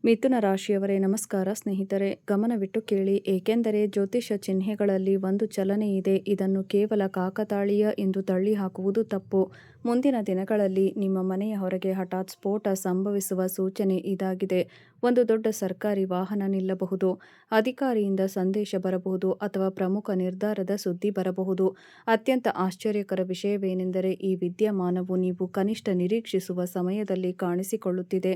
ಮಿಥುನ ರಾಶಿಯವರೇ ನಮಸ್ಕಾರ ಸ್ನೇಹಿತರೆ, ಗಮನವಿಟ್ಟು ಕೇಳಿ, ಏಕೆಂದರೆ ಜ್ಯೋತಿಷ ಚಿಹ್ನೆಗಳಲ್ಲಿ ಒಂದು ಚಲನೆ ಇದೆ. ಇದನ್ನು ಕೇವಲ ಕಾಕತಾಳೀಯ ಎಂದು ತಳ್ಳಿ ಹಾಕುವುದು ತಪ್ಪು. ಮುಂದಿನ ದಿನಗಳಲ್ಲಿ ನಿಮ್ಮ ಮನೆಯ ಹೊರಗೆ ಹಠಾತ್ ಸ್ಫೋಟ ಸಂಭವಿಸುವ ಸೂಚನೆ ಇದಾಗಿದೆ. ಒಂದು ದೊಡ್ಡ ಸರ್ಕಾರಿ ವಾಹನ ನಿಲ್ಲಬಹುದು, ಅಧಿಕಾರಿಯಿಂದ ಸಂದೇಶ ಬರಬಹುದು ಅಥವಾ ಪ್ರಮುಖ ನಿರ್ಧಾರದ ಸುದ್ದಿ ಬರಬಹುದು. ಅತ್ಯಂತ ಆಶ್ಚರ್ಯಕರ ವಿಷಯವೇನೆಂದರೆ ಈ ವಿದ್ಯಮಾನವು ನೀವು ಕನಿಷ್ಠ ನಿರೀಕ್ಷಿಸುವ ಸಮಯದಲ್ಲಿ ಕಾಣಿಸಿಕೊಳ್ಳುತ್ತಿದೆ.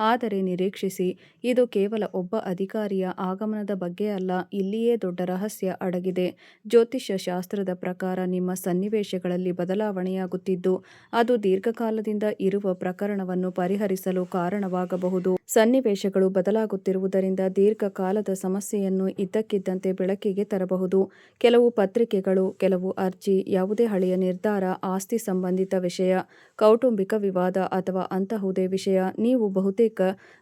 ಆದರೆ ನಿರೀಕ್ಷಿಸಿ, ಇದು ಕೇವಲ ಒಬ್ಬ ಅಧಿಕಾರಿಯ ಆಗಮನದ ಬಗ್ಗೆ ಅಲ್ಲ, ಇಲ್ಲಿಯೇ ದೊಡ್ಡ ರಹಸ್ಯ ಅಡಗಿದೆ. ಜ್ಯೋತಿಷ್ಯ ಶಾಸ್ತ್ರದ ಪ್ರಕಾರ ನಿಮ್ಮ ಸನ್ನಿವೇಶಗಳಲ್ಲಿ ಬದಲಾವಣೆಯಾಗುತ್ತಿದ್ದು ಅದು ದೀರ್ಘಕಾಲದಿಂದ ಇರುವ ಪ್ರಕರಣವನ್ನು ಪರಿಹರಿಸಲು ಕಾರಣವಾಗಬಹುದು. ಸನ್ನಿವೇಶಗಳು ಬದಲಾಗುತ್ತಿರುವುದರಿಂದ ದೀರ್ಘಕಾಲದ ಸಮಸ್ಯೆಯನ್ನು ಇದ್ದಕ್ಕಿದ್ದಂತೆ ಬೆಳಕಿಗೆ ತರಬಹುದು. ಕೆಲವು ಪತ್ರಿಕೆಗಳು, ಕೆಲವು ಅರ್ಜಿ, ಯಾವುದೇ ಹಳೆಯ ನಿರ್ಧಾರ, ಆಸ್ತಿ ಸಂಬಂಧಿತ ವಿಷಯ, ಕೌಟುಂಬಿಕ ವಿವಾದ ಅಥವಾ ಅಂತಹುದೇ ವಿಷಯ, ನೀವು ಬಹುತೇಕ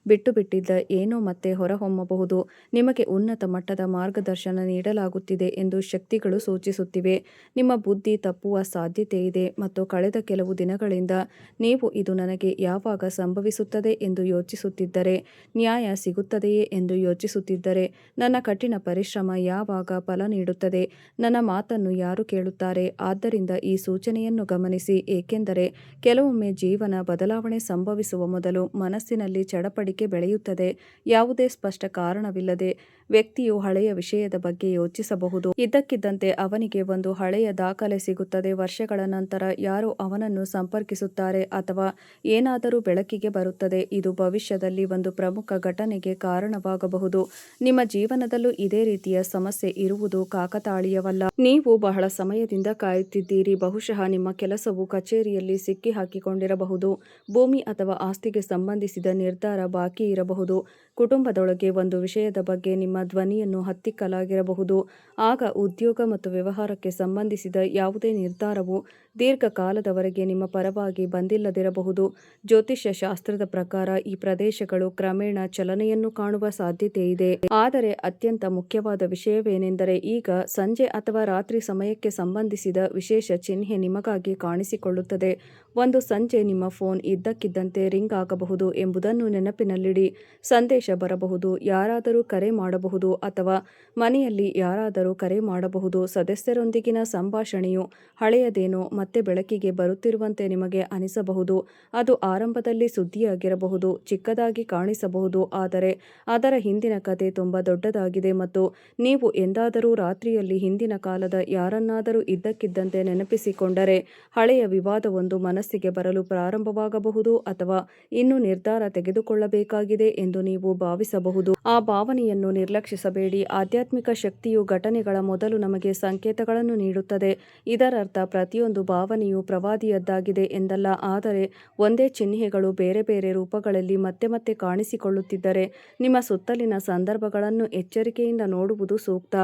ಬಿಟ್ಟುಬಿಟ್ಟಿದ್ದ ಏನೋ ಮತ್ತೆ ಹೊರಹೊಮ್ಮಬಹುದು. ನಿಮಗೆ ಉನ್ನತ ಮಟ್ಟದ ಮಾರ್ಗದರ್ಶನ ನೀಡಲಾಗುತ್ತಿದೆ ಎಂದು ಶಕ್ತಿಗಳು ಸೂಚಿಸುತ್ತಿವೆ. ನಿಮ್ಮ ಬುದ್ಧಿ ತಪ್ಪುವ ಸಾಧ್ಯತೆ ಇದೆ ಮತ್ತು ಕಳೆದ ಕೆಲವು ದಿನಗಳಿಂದ ನೀವು ಇದು ನನಗೆ ಯಾವಾಗ ಸಂಭವಿಸುತ್ತದೆ ಎಂದು ಯೋಚಿಸುತ್ತಿದ್ದರೆ, ನ್ಯಾಯ ಸಿಗುತ್ತದೆಯೇ ಎಂದು ಯೋಚಿಸುತ್ತಿದ್ದರೆ, ನನ್ನ ಕಠಿಣ ಪರಿಶ್ರಮ ಯಾವಾಗ ಫಲ ನೀಡುತ್ತದೆ, ನನ್ನ ಮಾತನ್ನು ಯಾರು ಕೇಳುತ್ತಾರೆ. ಆದ್ದರಿಂದ ಈ ಸೂಚನೆಯನ್ನು ಗಮನಿಸಿ, ಏಕೆಂದರೆ ಕೆಲವೊಮ್ಮೆ ಜೀವನ ಬದಲಾವಣೆ ಸಂಭವಿಸುವ ಮೊದಲು ಮನಸ್ಸಿನಲ್ಲಿ ಚಡಪಡಿಕೆ ಬೆಳೆಯುತ್ತದೆ. ಯಾವುದೇ ಸ್ಪಷ್ಟ ಕಾರಣವಿಲ್ಲದೆ ವ್ಯಕ್ತಿಯು ಹಳೆಯ ವಿಷಯದ ಬಗ್ಗೆ ಯೋಚಿಸಬಹುದು. ಇದ್ದಕ್ಕಿದ್ದಂತೆ ಅವನಿಗೆ ಒಂದು ಹಳೆಯ ದಾಖಲೆ ಸಿಗುತ್ತದೆ. ವರ್ಷಗಳ ನಂತರ ಯಾರೋ ಅವನನ್ನು ಸಂಪರ್ಕಿಸುತ್ತಾರೆ ಅಥವಾ ಏನಾದರೂ ಬೆಳಕಿಗೆ ಬರುತ್ತದೆ. ಇದು ಭವಿಷ್ಯದಲ್ಲಿ ಒಂದು ಪ್ರಮುಖ ಘಟನೆಗೆ ಕಾರಣವಾಗಬಹುದು. ನಿಮ್ಮ ಜೀವನದಲ್ಲೂ ಇದೇ ರೀತಿಯ ಸಮಸ್ಯೆ ಇರುವುದು ಕಾಕತಾಳೀಯವಲ್ಲ. ನೀವು ಬಹಳ ಸಮಯದಿಂದ ಕಾಯುತ್ತಿದ್ದೀರಿ. ಬಹುಶಃ ನಿಮ್ಮ ಕೆಲಸವು ಕಚೇರಿಯಲ್ಲಿ ಸಿಕ್ಕಿಹಾಕಿಕೊಂಡಿರಬಹುದು. ಭೂಮಿ ಅಥವಾ ಆಸ್ತಿಗೆ ಸಂಬಂಧಿಸಿದ ನಿರ್ಧಾರ ಬಾಕಿ ಇರಬಹುದು. ಕುಟುಂಬದೊಳಗೆ ಒಂದು ವಿಷಯದ ಬಗ್ಗೆ ನಿಮ್ಮ ಧ್ವನಿಯನ್ನು ಹತ್ತಿಕ್ಕಲಾಗಿರಬಹುದು. ಆಗ ಉದ್ಯೋಗ ಮತ್ತು ವ್ಯವಹಾರಕ್ಕೆ ಸಂಬಂಧಿಸಿದ ಯಾವುದೇ ನಿರ್ಧಾರವು ದೀರ್ಘಕಾಲದವರೆಗೆ ನಿಮ್ಮ ಪರವಾಗಿ ಬಂದಿಲ್ಲದಿರಬಹುದು. ಜ್ಯೋತಿಷ್ಯ ಶಾಸ್ತ್ರದ ಪ್ರಕಾರ ಈ ಪ್ರದೇಶಗಳು ಕ್ರಮೇಣ ಚಲನೆಯನ್ನು ಕಾಣುವ ಸಾಧ್ಯತೆ ಇದೆ. ಆದರೆ ಅತ್ಯಂತ ಮುಖ್ಯವಾದ ವಿಷಯವೇನೆಂದರೆ, ಈಗ ಸಂಜೆ ಅಥವಾ ರಾತ್ರಿ ಸಮಯಕ್ಕೆ ಸಂಬಂಧಿಸಿದ ವಿಶೇಷ ಚಿಹ್ನೆ ನಿಮಗಾಗಿ ಕಾಣಿಸಿಕೊಳ್ಳುತ್ತದೆ. ಒಂದು ಸಂಜೆ ನಿಮ್ಮ ಫೋನ್ ಇದ್ದಕ್ಕಿದ್ದಂತೆ ರಿಂಗ್ ಆಗಬಹುದು ಎಂಬುದನ್ನು ನೆನಪಿನಲ್ಲಿಡಿ. ಸಂದೇಶ ಬರಬಹುದು, ಯಾರಾದರೂ ಕರೆ ಮಾಡಬಹುದು ಅಥವಾ ಮನೆಯಲ್ಲಿ ಯಾರಾದರೂ ಕರೆ ಮಾಡಬಹುದು. ಸದಸ್ಯರೊಂದಿಗಿನ ಸಂಭಾಷಣೆಯು ಹಳೆಯದೇನೋ ಮತ್ತೆ ಬೆಳಕಿಗೆ ಬರುತ್ತಿರುವಂತೆ ನಿಮಗೆ ಅನಿಸಬಹುದು. ಅದು ಆರಂಭದಲ್ಲಿ ಸುದ್ದಿಯಾಗಿರಬಹುದು, ಚಿಕ್ಕದಾಗಿ ಕಾಣಿಸಬಹುದು, ಆದರೆ ಅದರ ಹಿಂದಿನ ಕಥೆ ತುಂಬಾ ದೊಡ್ಡದಾಗಿದೆ ಮತ್ತು ನೀವು ಎಂದಾದರೂ ರಾತ್ರಿಯಲ್ಲಿ ಹಿಂದಿನ ಕಾಲದ ಯಾರನ್ನಾದರೂ ಇದ್ದಕ್ಕಿದ್ದಂತೆ ನೆನಪಿಸಿಕೊಂಡರೆ, ಹಳೆಯ ವಿವಾದವೊಂದು ಮನಸ್ಸಿಗೆ ಬರಲು ಪ್ರಾರಂಭವಾಗಬಹುದು ಅಥವಾ ಇನ್ನೂ ನಿರ್ಧಾರ ತೆಗೆದುಕೊಳ್ಳಬೇಕಾಗಿದೆ ಎಂದು ನೀವು ಭಾವಿಸಬಹುದು. ಆ ಭಾವನೆಯನ್ನು ನಿರ್ಲಕ್ಷಿಸಬೇಡಿ. ಆಧ್ಯಾತ್ಮಿಕ ಶಕ್ತಿಯು ಘಟನೆಗಳ ಮೊದಲು ನಮಗೆ ಸಂಕೇತಗಳನ್ನು ನೀಡುತ್ತದೆ. ಇದರರ್ಥ ಪ್ರತಿಯೊಂದು ಭಾವನೆಯು ಪ್ರವಾದಿಯದ್ದಾಗಿದೆ ಎಂದಲ್ಲ, ಆದರೆ ಒಂದೇ ಚಿಹ್ನೆಗಳು ಬೇರೆ ಬೇರೆ ರೂಪಗಳಲ್ಲಿ ಮತ್ತೆ ಮತ್ತೆ ಕಾಣಿಸಿಕೊಳ್ಳುತ್ತಿದ್ದರೆ ನಿಮ್ಮ ಸುತ್ತಲಿನ ಸಂದರ್ಭಗಳನ್ನು ಎಚ್ಚರಿಕೆಯಿಂದ ನೋಡುವುದು ಸೂಕ್ತ.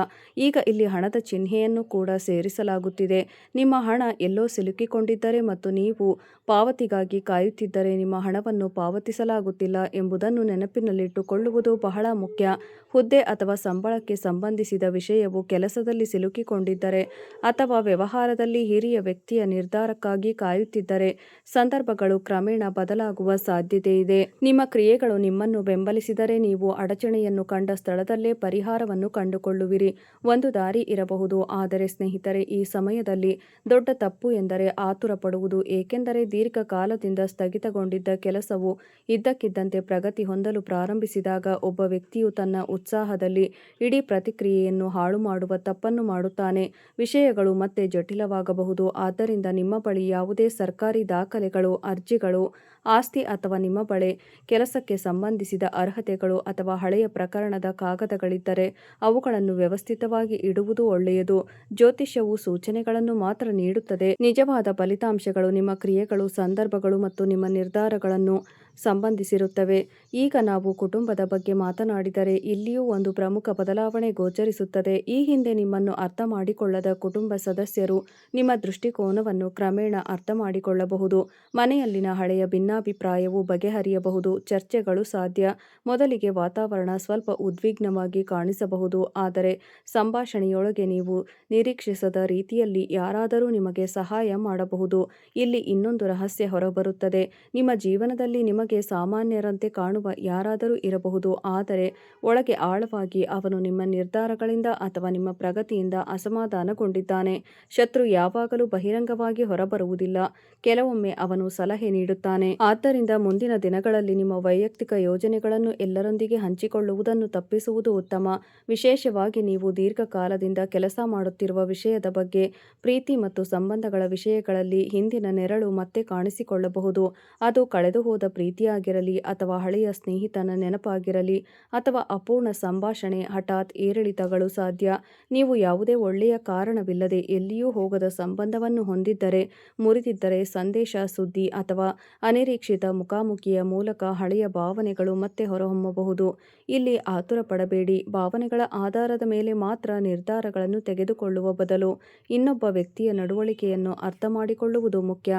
ಈಗ ಇಲ್ಲಿ ಹಣದ ಚಿಹ್ನೆಯನ್ನು ಕೂಡ ಸೇರಿಸಲಾಗುತ್ತಿದೆ. ನಿಮ್ಮ ಹಣ ಎಲ್ಲೋ ಸಿಲುಕಿಕೊಂಡಿದ್ದರೆ ಮತ್ತು ನೀವು ಪಾವತಿಗಾಗಿ ಕಾಯುತ್ತಿದ್ದರೆ, ನಿಮ್ಮ ಹಣವನ್ನು ಪಾವತಿಸಲಾಗುತ್ತಿಲ್ಲ ಎಂಬುದನ್ನು ನೆನಪಿನಲ್ಲಿಟ್ಟುಕೊಳ್ಳುವುದು ಬಹಳ ಮುಖ್ಯ. ಹುದ್ದೆ ಅಥವಾ ಸಂಬಳಕ್ಕೆ ಸಂಬಂಧಿಸಿದ ವಿಷಯವು ಕೆಲಸದಲ್ಲಿ ಸಿಲುಕಿಕೊಂಡಿದ್ದರೆ ಅಥವಾ ವ್ಯವಹಾರದಲ್ಲಿ ಹಿರಿಯ ವ್ಯಕ್ತಿಯ ನಿರ್ಧಾರಕ್ಕಾಗಿ ಕಾಯುತ್ತಿದ್ದರೆ, ಸಂದರ್ಭಗಳು ಕ್ರಮೇಣ ಬದಲಾಗುವ ಸಾಧ್ಯತೆ ಇದೆ. ನಿಮ್ಮ ಕ್ರಿಯೆಗಳು ನಿಮ್ಮನ್ನು ಬೆಂಬಲಿಸಿದರೆ ನೀವು ಅಡಚಣೆಯನ್ನು ಕಂಡ ಸ್ಥಳದಲ್ಲೇ ಪರಿಹಾರವನ್ನು ಕಂಡುಕೊಳ್ಳುವಿರಿ. ಒಂದು ದಾರಿ ಇರಬಹುದು, ಆದರೆ ಸ್ನೇಹಿತರೆ, ಈ ಸಮಯದಲ್ಲಿ ದೊಡ್ಡ ತಪ್ಪು ಎಂದರೆ ಆತುರ ಪಡುವುದು. ಏಕೆಂದರೆ ದೀರ್ಘಕಾಲದಿಂದ ಸ್ಥಗಿತಗೊಂಡಿದ್ದ ಕೆಲಸವು ಇದ್ದಕ್ಕಿದ್ದಂತೆ ಪ್ರಗತಿ ಹೊಂದಲು ಪ್ರಾರಂಭಿಸಿದಾಗ ಒಬ್ಬ ವ್ಯಕ್ತಿಯು ತನ್ನ ಉತ್ಸಾಹದಲ್ಲಿ ಇಡೀ ಪ್ರತಿಕ್ರಿಯೆಯನ್ನು ಹಾಳು ಮಾಡುವ ತಪ್ಪನ್ನು ಮಾಡುತ್ತಾನೆ. ವಿಷಯಗಳು ಮತ್ತೆ ಜಟಿಲವಾಗಬಹುದು. ಆದ್ದರಿಂದ ನಿಮ್ಮ ಬಳಿ ಯಾವುದೇ ಸರ್ಕಾರಿ ದಾಖಲೆಗಳು, ಅರ್ಜಿಗಳು, ಆಸ್ತಿ ಅಥವಾ ನಿಮ್ಮ ಬಳಿ ಕೆಲಸಕ್ಕೆ ಸಂಬಂಧಿಸಿದ ಅರ್ಹತೆಗಳು ಅಥವಾ ಹಳೆಯ ಪ್ರಕರಣದ ಕಾಗದಗಳಿದ್ದರೆ ಅವುಗಳನ್ನು ವ್ಯವಸ್ಥಿತವಾಗಿ ಇಡುವುದು ಒಳ್ಳೆಯದು. ಜ್ಯೋತಿಷ್ಯವು ಸೂಚನೆಗಳನ್ನು ಮಾತ್ರ ನೀಡುತ್ತದೆ. ನಿಜವಾದ ಫಲಿತಾಂಶಗಳು ನಿಮ್ಮ ಕ್ರಿಯೆಗಳು, ಸಂದರ್ಭಗಳು ಮತ್ತು ನಿಮ್ಮ ನಿರ್ಧಾರಗಳನ್ನು ಸಂಬಂಧಿಸಿರುತ್ತವೆ. ಈಗ ನಾವು ಕುಟುಂಬದ ಬಗ್ಗೆ ಮಾತನಾಡಿದರೆ, ಇಲ್ಲಿಯೂ ಒಂದು ಪ್ರಮುಖ ಬದಲಾವಣೆ ಗೋಚರಿಸುತ್ತದೆ. ಈ ಹಿಂದೆ ನಿಮ್ಮನ್ನು ಅರ್ಥ ಮಾಡಿಕೊಳ್ಳದ ಕುಟುಂಬ ಸದಸ್ಯರು ನಿಮ್ಮ ದೃಷ್ಟಿಕೋನ ಕೋನವನ್ನು ಕ್ರಮೇಣ ಅರ್ಥಮಾಡಿಕೊಳ್ಳಬಹುದು. ಮನೆಯಲ್ಲಿನ ಹಳೆಯ ಭಿನ್ನಾಭಿಪ್ರಾಯವು ಬಗೆಹರಿಯಬಹುದು. ಚರ್ಚೆಗಳು ಸಾಧ್ಯ. ಮೊದಲಿಗೆ ವಾತಾವರಣ ಸ್ವಲ್ಪ ಉದ್ವಿಗ್ನವಾಗಿ ಕಾಣಿಸಬಹುದು, ಆದರೆ ಸಂಭಾಷಣೆಯೊಳಗೆ ನೀವು ನಿರೀಕ್ಷಿಸದ ರೀತಿಯಲ್ಲಿ ಯಾರಾದರೂ ನಿಮಗೆ ಸಹಾಯ ಮಾಡಬಹುದು. ಇಲ್ಲಿ ಇನ್ನೊಂದು ರಹಸ್ಯ ಹೊರಬರುತ್ತದೆ. ನಿಮ್ಮ ಜೀವನದಲ್ಲಿ ನಿಮಗೆ ಸಾಮಾನ್ಯರಂತೆ ಕಾಣುವ ಯಾರಾದರೂ ಇರಬಹುದು, ಆದರೆ ಒಳಗೆ ಆಳವಾಗಿ ಅವನು ನಿಮ್ಮ ನಿರ್ಧಾರಗಳಿಂದ ಅಥವಾ ನಿಮ್ಮ ಪ್ರಗತಿಯಿಂದ ಅಸಮಾಧಾನಗೊಂಡಿದ್ದಾನೆ. ಶತ್ರು ಯಾವಾಗಲೂ ಬಹಿರಂಗವಾಗಿ ಹೊರಬರುವುದಿಲ್ಲ. ಕೆಲವೊಮ್ಮೆ ಅವನು ಸಲಹೆ ನೀಡುತ್ತಾನೆ. ಆದ್ದರಿಂದ ಮುಂದಿನ ದಿನಗಳಲ್ಲಿ ನಿಮ್ಮ ವೈಯಕ್ತಿಕ ಯೋಜನೆಗಳನ್ನು ಎಲ್ಲರೊಂದಿಗೆ ಹಂಚಿಕೊಳ್ಳುವುದನ್ನು ತಪ್ಪಿಸುವುದು ಉತ್ತಮ. ವಿಶೇಷವಾಗಿ ನೀವು ದೀರ್ಘಕಾಲದಿಂದ ಕೆಲಸ ಮಾಡುತ್ತಿರುವ ವಿಷಯದ ಬಗ್ಗೆ. ಪ್ರೀತಿ ಮತ್ತು ಸಂಬಂಧಗಳ ವಿಷಯಗಳಲ್ಲಿ ಹಿಂದಿನ ನೆರಳು ಮತ್ತೆ ಕಾಣಿಸಿಕೊಳ್ಳಬಹುದು. ಅದು ಕಳೆದುಹೋದ ಪ್ರೀತಿಯಾಗಿರಲಿ ಅಥವಾ ಹಳೆಯ ಸ್ನೇಹಿತನ ನೆನಪಾಗಿರಲಿ ಅಥವಾ ಅಪೂರ್ಣ ಸಂಭಾಷಣೆ. ಹಠಾತ್ ಏರಿಳಿತಗಳು ಸಾಧ್ಯ. ನೀವು ಯಾವುದೇ ಒಳ್ಳೆಯ ಕಾರಣವಿಲ್ಲದೆ ಎಲ್ಲಿಯೂ ಹೋಗದ ಸಂಬಂಧವನ್ನು ಹೊಂದಿದ್ದರೆ, ಮುರಿದಿದ್ದರೆ, ಸಂದೇಶ, ಸುದ್ದಿ ಅಥವಾ ಅನಿರೀಕ್ಷಿತ ಮುಖಾಮುಖಿಯ ಮೂಲಕ ಹಳೆಯ ಭಾವನೆಗಳು ಮತ್ತೆ ಹೊರಹೊಮ್ಮಬಹುದು. ಇಲ್ಲಿ ಆತುರಪಡಬೇಡಿ. ಭಾವನೆಗಳ ಆಧಾರದ ಮೇಲೆ ಮಾತ್ರ ನಿರ್ಧಾರಗಳನ್ನು ತೆಗೆದುಕೊಳ್ಳುವ ಬದಲು ಇನ್ನೊಬ್ಬ ವ್ಯಕ್ತಿಯ ನಡವಳಿಕೆಯನ್ನು ಅರ್ಥಮಾಡಿಕೊಳ್ಳುವುದು ಮುಖ್ಯ.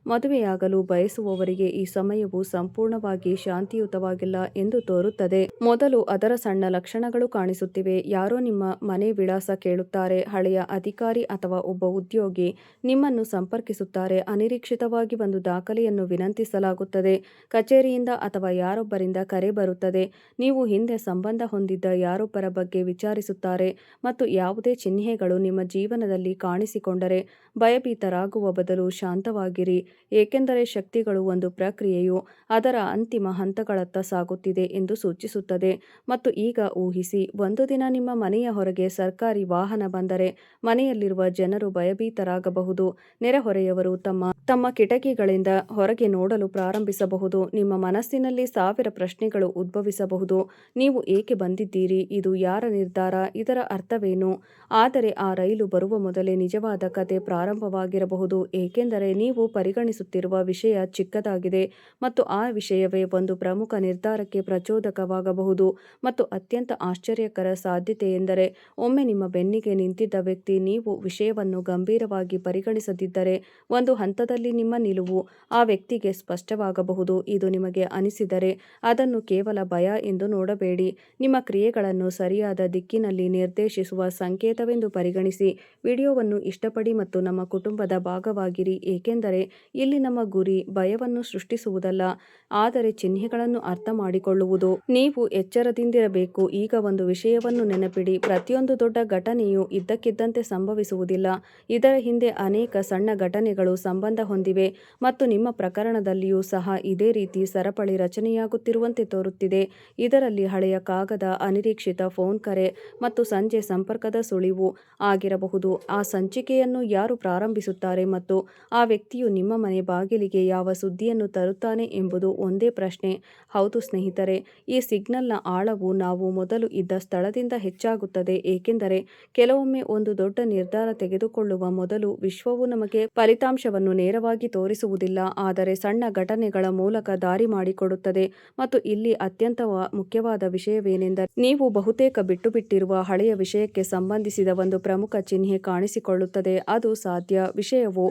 ಮದುವೆಯಾಗಲು ಬಯಸುವವರಿಗೆ ಈ ಸಮಯವು ಸಂಪೂರ್ಣವಾಗಿ ಶಾಂತಿಯುತವಾಗಿಲ್ಲ ಎಂದು ತೋರುತ್ತದೆ. ಮೊದಲು ಅದರ ಸಣ್ಣ ಲಕ್ಷಣಗಳು ಕಾಣಿಸುತ್ತಿವೆ. ಯಾರೋ ನಿಮ್ಮ ಮನೆ ವಿಳಾಸ ಕೇಳುತ್ತಾರೆ. ಹಳೆಯ ಅಧಿಕಾರಿ ಅಥವಾ ಒಬ್ಬ ಉದ್ಯೋಗಿ ನಿಮ್ಮನ್ನು ಸಂಪರ್ಕಿಸುತ್ತಾರೆ. ಅನಿರೀಕ್ಷಿತವಾಗಿ ಒಂದು ದಾಖಲೆಯನ್ನು ವಿನಂತಿಸಲಾಗುತ್ತದೆ. ಕಚೇರಿಯಿಂದ ಅಥವಾ ಯಾರೊಬ್ಬರಿಂದ ಕರೆ ಬರುತ್ತದೆ. ನೀವು ಹಿಂದೆ ಸಂಬಂಧ ಹೊಂದಿದ್ದ ಯಾರೊಬ್ಬರ ಬಗ್ಗೆ ವಿಚಾರಿಸುತ್ತಾರೆ. ಮತ್ತು ಯಾವುದೇ ಚಿಹ್ನೆಗಳು ನಿಮ್ಮ ಜೀವನದಲ್ಲಿ ಕಾಣಿಸಿಕೊಂಡರೆ ಭಯಭೀತರಾಗುವ ಬದಲು ಶಾಂತವಾಗಿರಿ, ಏಕೆಂದರೆ ಶಕ್ತಿಗಳು ಒಂದು ಪ್ರಕ್ರಿಯೆಯು ಅದರ ಅಂತಿಮ ಹಂತಗಳತ್ತ ಸಾಗುತ್ತಿದೆ ಎಂದು ಸೂಚಿಸುತ್ತದೆ. ಮತ್ತು ಈಗ ಊಹಿಸಿ, ಒಂದು ದಿನ ನಿಮ್ಮ ಮನೆಯ ಹೊರಗೆ ಸರ್ಕಾರಿ ವಾಹನ ಬಂದರೆ ಮನೆಯಲ್ಲಿರುವ ಜನರು ಭಯಭೀತರಾಗಬಹುದು. ನೆರೆಹೊರೆಯವರು ತಮ್ಮ ಕಿಟಕಿಗಳಿಂದ ಹೊರಗೆ ನೋಡಲು ಪ್ರಾರಂಭಿಸಬಹುದು. ನಿಮ್ಮ ಮನಸ್ಸಿನಲ್ಲಿ ಸಾವಿರ ಪ್ರಶ್ನೆಗಳು ಉದ್ಭವಿಸಬಹುದು. ನೀವು ಏಕೆ ಬಂದಿದ್ದೀರಿ? ಇದು ಯಾರ ನಿರ್ಧಾರ? ಇದರ ಅರ್ಥವೇನು? ಆದರೆ ಆ ರೈಲು ಬರುವ ಮೊದಲೇ ನಿಜವಾದ ಕತೆ ಪ್ರಾರಂಭವಾಗಿರಬಹುದು, ಏಕೆಂದರೆ ನೀವು ಪರಿಗಣಿಸುತ್ತಿರುವ ವಿಷಯ ಚಿಕ್ಕದಾಗಿದೆ ಮತ್ತು ಆ ವಿಷಯವೇ ಒಂದು ಪ್ರಮುಖ ನಿರ್ಧಾರಕ್ಕೆ ಪ್ರಚೋದಕವಾಗಬಹುದು. ಮತ್ತು ಅತ್ಯಂತ ಆಶ್ಚರ್ಯಕರ ಸಾಧ್ಯತೆಯೆಂದರೆ, ಒಮ್ಮೆ ನಿಮ್ಮ ಬೆನ್ನಿಗೆ ನಿಂತಿದ್ದ ವ್ಯಕ್ತಿ ನೀವು ವಿಷಯವನ್ನು ಗಂಭೀರವಾಗಿ ಪರಿಗಣಿಸದಿದ್ದರೆ, ಒಂದು ಹಂತದಲ್ಲಿ ನಿಮ್ಮ ನಿಲುವು ಆ ವ್ಯಕ್ತಿಗೆ ಸ್ಪಷ್ಟವಾಗಬಹುದು. ಇದು ನಿಮಗೆ ಅನಿಸಿದರೆ ಅದನ್ನು ಕೇವಲ ಭಯ ಎಂದು ನೋಡಬೇಡಿ. ನಿಮ್ಮ ಕ್ರಿಯೆಗಳನ್ನು ಸರಿಯಾದ ದಿಕ್ಕಿನಲ್ಲಿ ನಿರ್ದೇಶಿಸುವ ಸಂಕೇತವೆಂದು ಪರಿಗಣಿಸಿ. ವಿಡಿಯೋವನ್ನು ಇಷ್ಟಪಡಿ ಮತ್ತು ನಮ್ಮ ಕುಟುಂಬದ ಭಾಗವಾಗಿರಿ, ಏಕೆಂದರೆ ಇಲ್ಲಿ ನಮ್ಮ ಗುರಿ ಭಯವನ್ನು ಸೃಷ್ಟಿಸುವುದಲ್ಲ, ಆದರೆ ಚಿಹ್ನೆಗಳನ್ನು ಅರ್ಥಮಾಡಿಕೊಳ್ಳುವುದು. ನೀವು ಎಚ್ಚರದಿಂದಿರಬೇಕು. ಈಗ ಒಂದು ವಿಷಯವನ್ನು ನೆನಪಿಡಿ, ಪ್ರತಿಯೊಂದು ದೊಡ್ಡ ಘಟನೆಯೂ ಇದ್ದಕ್ಕಿದ್ದಂತೆ ಸಂಭವಿಸುವುದಿಲ್ಲ. ಇದರ ಹಿಂದೆ ಅನೇಕ ಸಣ್ಣ ಘಟನೆಗಳು ಸಂಬಂಧ ಹೊಂದಿವೆ ಮತ್ತು ನಿಮ್ಮ ಪ್ರಕರಣದಲ್ಲಿಯೂ ಸಹ ಇದೇ ರೀತಿ ಸರಪಳಿ ರಚನೆಯಾಗುತ್ತಿರುವಂತೆ ತೋರುತ್ತಿದೆ. ಇದರಲ್ಲಿ ಹಳೆಯ ಕಾಗದ, ಅನಿರೀಕ್ಷಿತ ಫೋನ್ ಕರೆ ಮತ್ತು ಸಂಜೆ ಸಂಪರ್ಕದ ಸುಳಿವು ಆಗಿರಬಹುದು. ಆ ಸಂಚಿಕೆಯನ್ನು ಯಾರು ಪ್ರಾರಂಭಿಸುತ್ತಾರೆ ಮತ್ತು ಆ ವ್ಯಕ್ತಿಯು ನಿಮ್ಮ ಮನೆ ಬಾಗಿಲಿಗೆ ಯಾವ ಸುದ್ದಿಯನ್ನು ತರುತ್ತಾನೆ ಎಂಬುದು ಒಂದೇ ಪ್ರಶ್ನೆ. ಹೌದು ಸ್ನೇಹಿತರೆ, ಈ ಸಿಗ್ನಲ್ನ ಆಳವು ನಾವು ಮೊದಲು ಇದ್ದ ಸ್ಥಳದಿಂದ ಹೆಚ್ಚಾಗುತ್ತದೆ, ಏಕೆಂದರೆ ಕೆಲವೊಮ್ಮೆ ಒಂದು ದೊಡ್ಡ ನಿರ್ಧಾರ ತೆಗೆದುಕೊಳ್ಳುವ ಮೊದಲು ವಿಶ್ವವು ನಮಗೆ ಫಲಿತಾಂಶವನ್ನು ನೇರವಾಗಿ ತೋರಿಸುವುದಿಲ್ಲ, ಆದರೆ ಸಣ್ಣ ಘಟನೆಗಳ ಮೂಲಕ ದಾರಿ ಮಾಡಿಕೊಡುತ್ತದೆ. ಮತ್ತು ಇಲ್ಲಿ ಅತ್ಯಂತ ಮುಖ್ಯವಾದ ವಿಷಯವೇನೆಂದರೆ, ನೀವು ಬಹುತೇಕ ಬಿಟ್ಟುಬಿಟ್ಟಿರುವ ಹಳೆಯ ವಿಷಯಕ್ಕೆ ಸಂಬಂಧಿಸಿದ ಒಂದು ಪ್ರಮುಖ ಚಿಹ್ನೆ ಕಾಣಿಸಿಕೊಳ್ಳುತ್ತದೆ. ಅದು ಸಾಧ್ಯ ವಿಷಯವು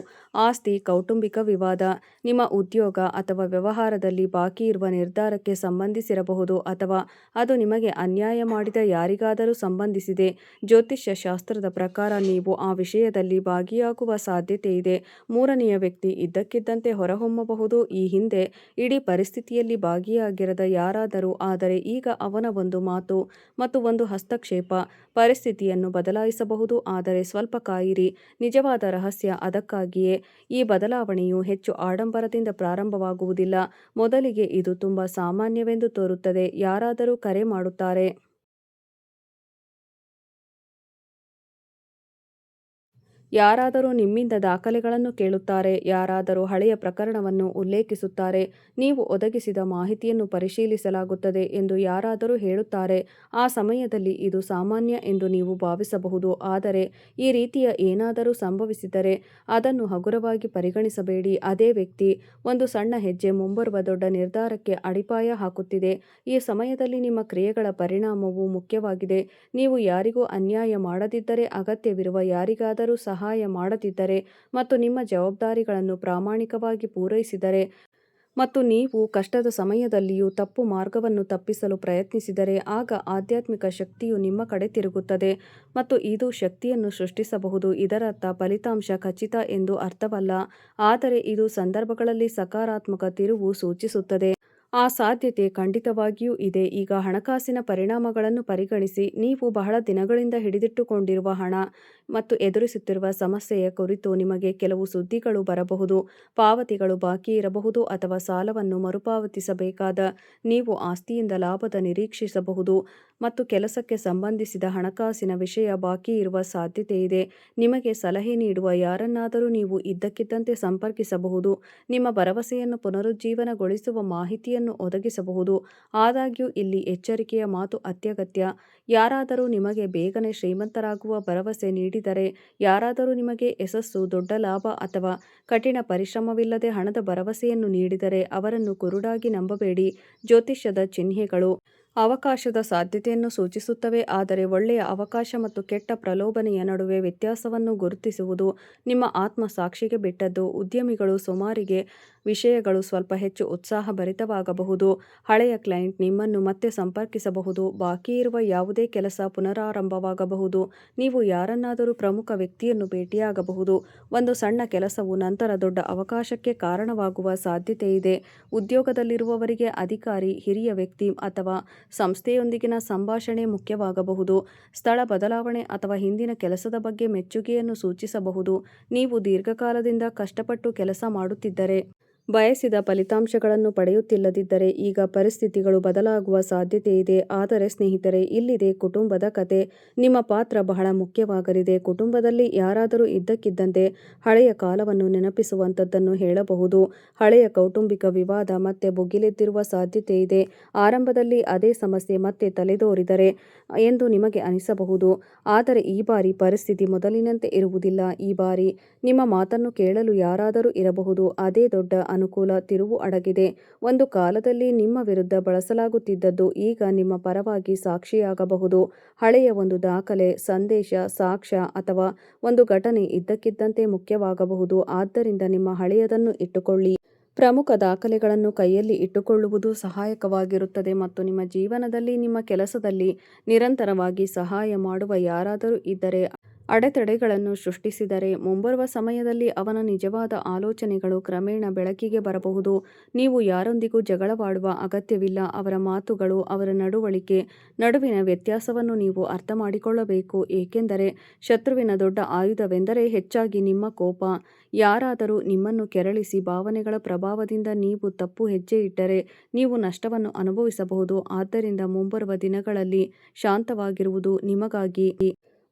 ಆಸ್ತಿ, ಕೌಟುಂಬಿಕ ವಿವಾದ, ನಿಮ್ಮ ಉದ್ಯೋಗ ಅಥವಾ ವ್ಯವಹಾರದಲ್ಲಿ ಬಾಕಿ ಇರುವ ನಿರ್ಧಾರಕ್ಕೆ ಸಂಬಂಧಿಸಿರಬಹುದು, ಅಥವಾ ಅದು ನಿಮಗೆ ಅನ್ಯಾಯ ಮಾಡಿದ ಯಾರಿಗಾದರೂ ಸಂಬಂಧಿಸಿದೆ. ಜ್ಯೋತಿಷ್ಯ ಶಾಸ್ತ್ರದ ಪ್ರಕಾರ ನೀವು ಆ ವಿಷಯದಲ್ಲಿ ಭಾಗಿಯಾಗುವ ಸಾಧ್ಯತೆಯಿದೆ. ಮೂರನೆಯ ವ್ಯಕ್ತಿ ಇದ್ದಕ್ಕಿದ್ದಂತೆ ಹೊರಹೊಮ್ಮಬಹುದು, ಈ ಹಿಂದೆ ಇಡೀ ಪರಿಸ್ಥಿತಿಯಲ್ಲಿ ಭಾಗಿಯಾಗಿರದ ಯಾರಾದರೂ, ಆದರೆ ಈಗ ಅವನ ಒಂದು ಮಾತು ಮತ್ತು ಒಂದು ಹಸ್ತಕ್ಷೇಪ ಪರಿಸ್ಥಿತಿಯನ್ನು ಬದಲಾಯಿಸಬಹುದು. ಆದರೆ ಸ್ವಲ್ಪ ಕಾಯಿರಿ, ನಿಜವಾದ ರಹಸ್ಯ ಅದಕ್ಕಾಗಿಯೇ ಈ ಬದಲಾವಣೆಯು ಹೆಚ್ಚು ಆಡಂಬರದಿಂದ ಪ್ರಾರಂಭವಾಗುವುದಿಲ್ಲ. ಮೊದಲಿಗೆ ಇದು ತುಂಬಾ ಸಾಮಾನ್ಯವೆಂದು ತೋರುತ್ತದೆ. ಯಾರಾದರೂ ಕರೆ ಮಾಡುತ್ತಾರೆ. ಯಾರಾದರೂ ನಿಮ್ಮಿಂದ ದಾಖಲೆಗಳನ್ನು ಕೇಳುತ್ತಾರೆ. ಯಾರಾದರೂ ಹಳೆಯ ಪ್ರಕರಣವನ್ನು ಉಲ್ಲೇಖಿಸುತ್ತಾರೆ. ನೀವು ಒದಗಿಸಿದ ಮಾಹಿತಿಯನ್ನು ಪರಿಶೀಲಿಸಲಾಗುತ್ತದೆ ಎಂದು ಯಾರಾದರೂ ಹೇಳುತ್ತಾರೆ. ಆ ಸಮಯದಲ್ಲಿ ಇದು ಸಾಮಾನ್ಯ ಎಂದು ನೀವು ಭಾವಿಸಬಹುದು, ಆದರೆ ಈ ರೀತಿಯ ಏನಾದರೂ ಸಂಭವಿಸಿದರೆ ಅದನ್ನು ಹಗುರವಾಗಿ ಪರಿಗಣಿಸಬೇಡಿ. ಅದೇ ವ್ಯಕ್ತಿ ಒಂದು ಸಣ್ಣ ಹೆಜ್ಜೆ ಮುಂಬರುವ ದೊಡ್ಡ ನಿರ್ಧಾರಕ್ಕೆ ಅಡಿಪಾಯ ಹಾಕುತ್ತಿದೆ. ಈ ಸಮಯದಲ್ಲಿ ನಿಮ್ಮ ಕ್ರಿಯೆಗಳ ಪರಿಣಾಮವು ಮುಖ್ಯವಾಗಿದೆ. ನೀವು ಯಾರಿಗೂ ಅನ್ಯಾಯ ಮಾಡದಿದ್ದರೆ, ಅಗತ್ಯವಿರುವ ಯಾರಿಗಾದರೂ ಸಹಾಯ ಸಹಾಯ ಮಾಡದಿದ್ದರೆ ಮತ್ತು ನಿಮ್ಮ ಜವಾಬ್ದಾರಿಗಳನ್ನು ಪ್ರಾಮಾಣಿಕವಾಗಿ ಪೂರೈಸಿದರೆ ಮತ್ತು ನೀವು ಕಷ್ಟದ ಸಮಯದಲ್ಲಿಯೂ ತಪ್ಪು ಮಾರ್ಗವನ್ನು ತಪ್ಪಿಸಲು ಪ್ರಯತ್ನಿಸಿದರೆ ಆಗ ಆಧ್ಯಾತ್ಮಿಕ ಶಕ್ತಿಯು ನಿಮ್ಮ ಕಡೆ ತಿರುಗುತ್ತದೆ ಮತ್ತು ಇದು ಶಕ್ತಿಯನ್ನು ಸೃಷ್ಟಿಸಬಹುದು. ಇದರರ್ಥ ಫಲಿತಾಂಶ ಖಚಿತ ಎಂದು ಅರ್ಥವಲ್ಲ, ಆದರೆ ಇದು ಸಂದರ್ಭಗಳಲ್ಲಿ ಸಕಾರಾತ್ಮಕ ತಿರುವು ಸೂಚಿಸುತ್ತದೆ. ಆ ಸಾಧ್ಯತೆ ಖಂಡಿತವಾಗಿಯೂ ಇದೆ. ಈಗ ಹಣಕಾಸಿನ ಪರಿಣಾಮಗಳನ್ನು ಪರಿಗಣಿಸಿ. ನೀವು ಬಹಳ ದಿನಗಳಿಂದ ಹಿಡಿದಿಟ್ಟುಕೊಂಡಿರುವ ಹಣ ಮತ್ತು ಎದುರಿಸುತ್ತಿರುವ ಸಮಸ್ಯೆಯ ಕುರಿತು ನಿಮಗೆ ಕೆಲವು ಸುದ್ದಿಗಳು ಬರಬಹುದು. ಪಾವತಿಗಳು ಬಾಕಿ ಇರಬಹುದು ಅಥವಾ ಸಾಲವನ್ನು ಮರುಪಾವತಿಸಬೇಕಾದ ನೀವು ಆಸ್ತಿಯಿಂದ ಲಾಭದ ನಿರೀಕ್ಷಿಸಬಹುದು ಮತ್ತು ಕೆಲಸಕ್ಕೆ ಸಂಬಂಧಿಸಿದ ಹಣಕಾಸಿನ ವಿಷಯ ಬಾಕಿ ಇರುವ ಸಾಧ್ಯತೆಯಿದೆ. ನಿಮಗೆ ಸಲಹೆ ನೀಡುವ ಯಾರನ್ನಾದರೂ ನೀವು ಇದ್ದಕ್ಕಿದ್ದಂತೆ ಸಂಪರ್ಕಿಸಬಹುದು. ನಿಮ್ಮ ಭರವಸೆಯನ್ನು ಪುನರುಜ್ಜೀವನಗೊಳಿಸುವ ಮಾಹಿತಿಯನ್ನು ಒದಗಿಸಬಹುದು. ಆದಾಗ್ಯೂ ಇಲ್ಲಿ ಎಚ್ಚರಿಕೆಯ ಮಾತು ಅತ್ಯಗತ್ಯ. ಯಾರಾದರೂ ನಿಮಗೆ ಬೇಗನೆ ಶ್ರೀಮಂತರಾಗುವ ಭರವಸೆ ನೀಡಿದರೆ, ಯಾರಾದರೂ ನಿಮಗೆ ಯಶಸ್ಸು, ದೊಡ್ಡ ಲಾಭ ಅಥವಾ ಕಠಿಣ ಪರಿಶ್ರಮವಿಲ್ಲದೆ ಹಣದ ಭರವಸೆಯನ್ನು ನೀಡಿದರೆ ಅವರನ್ನು ಕುರುಡಾಗಿ ನಂಬಬೇಡಿ. ಜ್ಯೋತಿಷ್ಯದ ಚಿಹ್ನೆಗಳು ಅವಕಾಶದ ಸಾಧ್ಯತೆಯನ್ನು ಸೂಚಿಸುತ್ತವೆ, ಆದರೆ ಒಳ್ಳೆಯ ಅವಕಾಶ ಮತ್ತು ಕೆಟ್ಟ ಪ್ರಲೋಭನೆಯ ನಡುವೆ ವ್ಯತ್ಯಾಸವನ್ನು ಗುರುತಿಸುವುದು ನಿಮ್ಮ ಆತ್ಮಸಾಕ್ಷಿಗೆ ಬಿಟ್ಟದ್ದು. ಉದ್ಯಮಿಗಳು ಸೋಮಾರಿಗೆ ವಿಷಯಗಳು ಸ್ವಲ್ಪ ಹೆಚ್ಚು ಉತ್ಸಾಹಭರಿತವಾಗಬಹುದು. ಹಳೆಯ ಕ್ಲೈಂಟ್ ನಿಮ್ಮನ್ನು ಮತ್ತೆ ಸಂಪರ್ಕಿಸಬಹುದು. ಬಾಕಿ ಇರುವ ಯಾವುದೇ ಕೆಲಸ ಪುನರಾರಂಭವಾಗಬಹುದು. ನೀವು ಯಾರನ್ನಾದರೂ ಪ್ರಮುಖ ವ್ಯಕ್ತಿಯನ್ನು ಭೇಟಿಯಾಗಬಹುದು. ಒಂದು ಸಣ್ಣ ಕೆಲಸವು ನಂತರ ದೊಡ್ಡ ಅವಕಾಶಕ್ಕೆ ಕಾರಣವಾಗುವ ಸಾಧ್ಯತೆಯಿದೆ. ಉದ್ಯೋಗದಲ್ಲಿರುವವರಿಗೆ ಅಧಿಕಾರಿ, ಹಿರಿಯ ವ್ಯಕ್ತಿ ಅಥವಾ ಸಂಸ್ಥೆಯೊಂದಿಗಿನ ಸಂಭಾಷಣೆ ಮುಖ್ಯವಾಗಬಹುದು. ಸ್ಥಳ ಬದಲಾವಣೆ ಅಥವಾ ಹಿಂದಿನ ಕೆಲಸದ ಬಗ್ಗೆ ಮೆಚ್ಚುಗೆಯನ್ನು ಸೂಚಿಸಬಹುದು. ನೀವು ದೀರ್ಘಕಾಲದಿಂದ ಕಷ್ಟಪಟ್ಟು ಕೆಲಸ ಮಾಡುತ್ತಿದ್ದರೆ ಬಯಸಿದ ಫಲಿತಾಂಶಗಳನ್ನು ಪಡೆಯುತ್ತಿಲ್ಲದಿದ್ದರೆ ಈಗ ಪರಿಸ್ಥಿತಿಗಳು ಬದಲಾಗುವ ಸಾಧ್ಯತೆಯಿದೆ. ಆದರೆ ಸ್ನೇಹಿತರೆ, ಇಲ್ಲಿದೆ ಕುಟುಂಬದ ಕತೆ. ನಿಮ್ಮ ಪಾತ್ರ ಬಹಳ ಮುಖ್ಯವಾಗಲಿದೆ. ಕುಟುಂಬದಲ್ಲಿ ಯಾರಾದರೂ ಇದ್ದಕ್ಕಿದ್ದಂತೆ ಹಳೆಯ ಕಾಲವನ್ನು ನೆನಪಿಸುವಂಥದ್ದನ್ನು ಹೇಳಬಹುದು. ಹಳೆಯ ಕೌಟುಂಬಿಕ ವಿವಾದ ಮತ್ತೆ ಭುಗಿಲೆದ್ದಿರುವ ಸಾಧ್ಯತೆಯಿದೆ. ಆರಂಭದಲ್ಲಿ ಅದೇ ಸಮಸ್ಯೆ ಮತ್ತೆ ತಲೆದೋರಿದರೆ ಎಂದು ನಿಮಗೆ ಅನಿಸಬಹುದು, ಆದರೆ ಈ ಬಾರಿ ಪರಿಸ್ಥಿತಿ ಮೊದಲಿನಂತೆ ಇರುವುದಿಲ್ಲ. ಈ ಬಾರಿ ನಿಮ್ಮ ಮಾತನ್ನು ಕೇಳಲು ಯಾರಾದರೂ ಇರಬಹುದು. ಅದೇ ದೊಡ್ಡ ಅನುಕೂಲ ತಿರುವು ಅಡಗಿದೆ. ಒಂದು ಕಾಲದಲ್ಲಿ ನಿಮ್ಮ ವಿರುದ್ಧ ಬಳಸಲಾಗುತ್ತಿದ್ದದ್ದು ಈಗ ನಿಮ್ಮ ಪರವಾಗಿ ಸಾಕ್ಷಿಯಾಗಬಹುದು. ಹಳೆಯ ಒಂದು ದಾಖಲೆ, ಸಂದೇಶ, ಸಾಕ್ಷ್ಯ ಅಥವಾ ಒಂದು ಘಟನೆ ಇದ್ದಕ್ಕಿದ್ದಂತೆ ಮುಖ್ಯವಾಗಬಹುದು. ಆದ್ದರಿಂದ ನಿಮ್ಮ ಹಳೆಯದನ್ನು ಇಟ್ಟುಕೊಳ್ಳಿ. ಪ್ರಮುಖ ದಾಖಲೆಗಳನ್ನು ಕೈಯಲ್ಲಿ ಇಟ್ಟುಕೊಳ್ಳುವುದು ಸಹಾಯಕವಾಗಿರುತ್ತದೆ ಮತ್ತು ನಿಮ್ಮ ಜೀವನದಲ್ಲಿ, ನಿಮ್ಮ ಕೆಲಸದಲ್ಲಿ ನಿರಂತರವಾಗಿ ಸಹಾಯ ಮಾಡುವ ಯಾರಾದರೂ ಇದ್ದರೆ ಅಡೆತಡೆಗಳನ್ನು ಸೃಷ್ಟಿಸಿದರೆ ಮುಂಬರುವ ಸಮಯದಲ್ಲಿ ಅವನ ನಿಜವಾದ ಆಲೋಚನೆಗಳು ಕ್ರಮೇಣ ಬೆಳಕಿಗೆ ಬರಬಹುದು. ನೀವು ಯಾರೊಂದಿಗೂ ಜಗಳವಾಡುವ ಅಗತ್ಯವಿಲ್ಲ. ಅವರ ಮಾತುಗಳು, ಅವರ ನಡವಳಿಕೆ ನಡುವಿನ ವ್ಯತ್ಯಾಸವನ್ನು ನೀವು ಅರ್ಥಮಾಡಿಕೊಳ್ಳಬೇಕು, ಏಕೆಂದರೆ ಶತ್ರುವಿನ ದೊಡ್ಡ ಆಯುಧವೆಂದರೆ ಹೆಚ್ಚಾಗಿ ನಿಮ್ಮ ಕೋಪ. ಯಾರಾದರೂ ನಿಮ್ಮನ್ನು ಕೆರಳಿಸಿ ಭಾವನೆಗಳ ಪ್ರಭಾವದಿಂದ ನೀವು ತಪ್ಪು ಹೆಜ್ಜೆ ಇಟ್ಟರೆ ನೀವು ನಷ್ಟವನ್ನು ಅನುಭವಿಸಬಹುದು. ಆದ್ದರಿಂದ ಮುಂಬರುವ ದಿನಗಳಲ್ಲಿ ಶಾಂತವಾಗಿರುವುದು ನಿಮಗಾಗಿ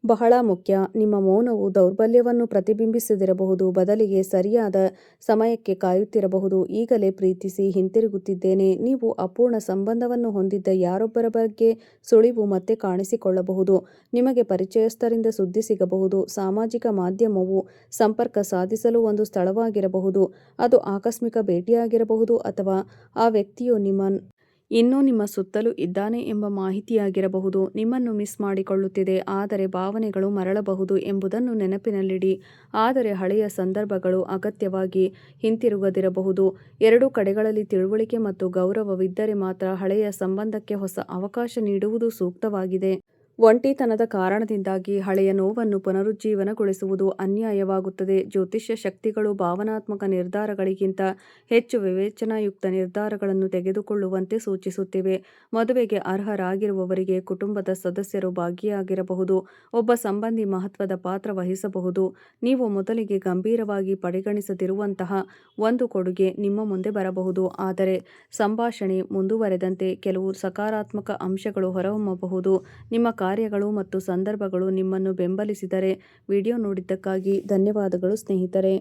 ಬಹಳ ಮುಖ್ಯ. ನಿಮ್ಮ ಮೌನವು ದೌರ್ಬಲ್ಯವನ್ನು ಪ್ರತಿಬಿಂಬಿಸದಿರಬಹುದು, ಬದಲಿಗೆ ಸರಿಯಾದ ಸಮಯಕ್ಕೆ ಕಾಯುತ್ತಿರಬಹುದು. ಈಗಲೇ ಪ್ರೀತಿಸಿ ಹಿಂತಿರುಗುತ್ತಿದ್ದೇನೆ. ನೀವು ಅಪೂರ್ಣ ಸಂಬಂಧವನ್ನು ಹೊಂದಿದ್ದ ಯಾರೊಬ್ಬರ ಬಗ್ಗೆ ಸುಳಿವು ಮತ್ತೆ ಕಾಣಿಸಿಕೊಳ್ಳಬಹುದು. ನಿಮಗೆ ಪರಿಚಯಸ್ಥರಿಂದ ಸುದ್ದಿ ಸಿಗಬಹುದು. ಸಾಮಾಜಿಕ ಮಾಧ್ಯಮವು ಸಂಪರ್ಕ ಸಾಧಿಸಲು ಒಂದು ಸ್ಥಳವಾಗಿರಬಹುದು. ಅದು ಆಕಸ್ಮಿಕ ಭೇಟಿಯಾಗಿರಬಹುದು ಅಥವಾ ಆ ವ್ಯಕ್ತಿಯು ಇನ್ನೂ ನಿಮ್ಮ ಸುತ್ತಲೂ ಇದ್ದಾನೆ ಎಂಬ ಮಾಹಿತಿಯಾಗಿರಬಹುದು. ನಿಮ್ಮನ್ನು ಮಿಸ್ ಮಾಡಿಕೊಳ್ಳುತ್ತಿದೆ, ಆದರೆ ಭಾವನೆಗಳು ಮರಳಬಹುದು ಎಂಬುದನ್ನು ನೆನಪಿನಲ್ಲಿಡಿ. ಆದರೆ ಹಳೆಯ ಸಂದರ್ಭಗಳು ಅಗತ್ಯವಾಗಿ ಹಿಂತಿರುಗದಿರಬಹುದು. ಎರಡೂ ಕಡೆಗಳಲ್ಲಿ ತಿಳುವಳಿಕೆ ಮತ್ತು ಗೌರವವಿದ್ದರೆ ಮಾತ್ರ ಹಳೆಯ ಸಂಬಂಧಕ್ಕೆ ಹೊಸ ಅವಕಾಶ ನೀಡುವುದು ಸೂಕ್ತವಾಗಿದೆ. ಒಂಟಿತನದ ಕಾರಣದಿಂದಾಗಿ ಹಳೆಯ ನೋವನ್ನು ಪುನರುಜ್ಜೀವನಗೊಳಿಸುವುದು ಅನ್ಯಾಯವಾಗುತ್ತದೆ. ಜ್ಯೋತಿಷ್ಯ ಶಕ್ತಿಗಳು ಭಾವನಾತ್ಮಕ ನಿರ್ಧಾರಗಳಿಗಿಂತ ಹೆಚ್ಚು ವಿವೇಚನಾಯುಕ್ತ ನಿರ್ಧಾರಗಳನ್ನು ತೆಗೆದುಕೊಳ್ಳುವಂತೆ ಸೂಚಿಸುತ್ತಿವೆ. ಮದುವೆಗೆ ಅರ್ಹರಾಗಿರುವವರಿಗೆ ಕುಟುಂಬದ ಸದಸ್ಯರು ಭಾಗಿಯಾಗಿರಬಹುದು. ಒಬ್ಬ ಸಂಬಂಧಿ ಮಹತ್ವದ ಪಾತ್ರ ವಹಿಸಬಹುದು. ನೀವು ಮೊದಲಿಗೆ ಗಂಭೀರವಾಗಿ ಪರಿಗಣಿಸದಿರುವಂತಹ ಒಂದು ಕೊಡುಗೆ ನಿಮ್ಮ ಮುಂದೆ ಬರಬಹುದು, ಆದರೆ ಸಂಭಾಷಣೆ ಮುಂದುವರೆದಂತೆ ಕೆಲವು ಸಕಾರಾತ್ಮಕ ಅಂಶಗಳು ಹೊರಹೊಮ್ಮಬಹುದು. ನಿಮ್ಮ ಕಾರ್ಯಗಳು ಮತ್ತು ಸಂದರ್ಭಗಳು ನಿಮ್ಮನ್ನು ಬೆಂಬಲಿಸಿದರೆ. ವಿಡಿಯೋ ನೋಡಿದ್ದಕ್ಕಾಗಿ ಧನ್ಯವಾದಗಳು ಸ್ನೇಹಿತರೆ.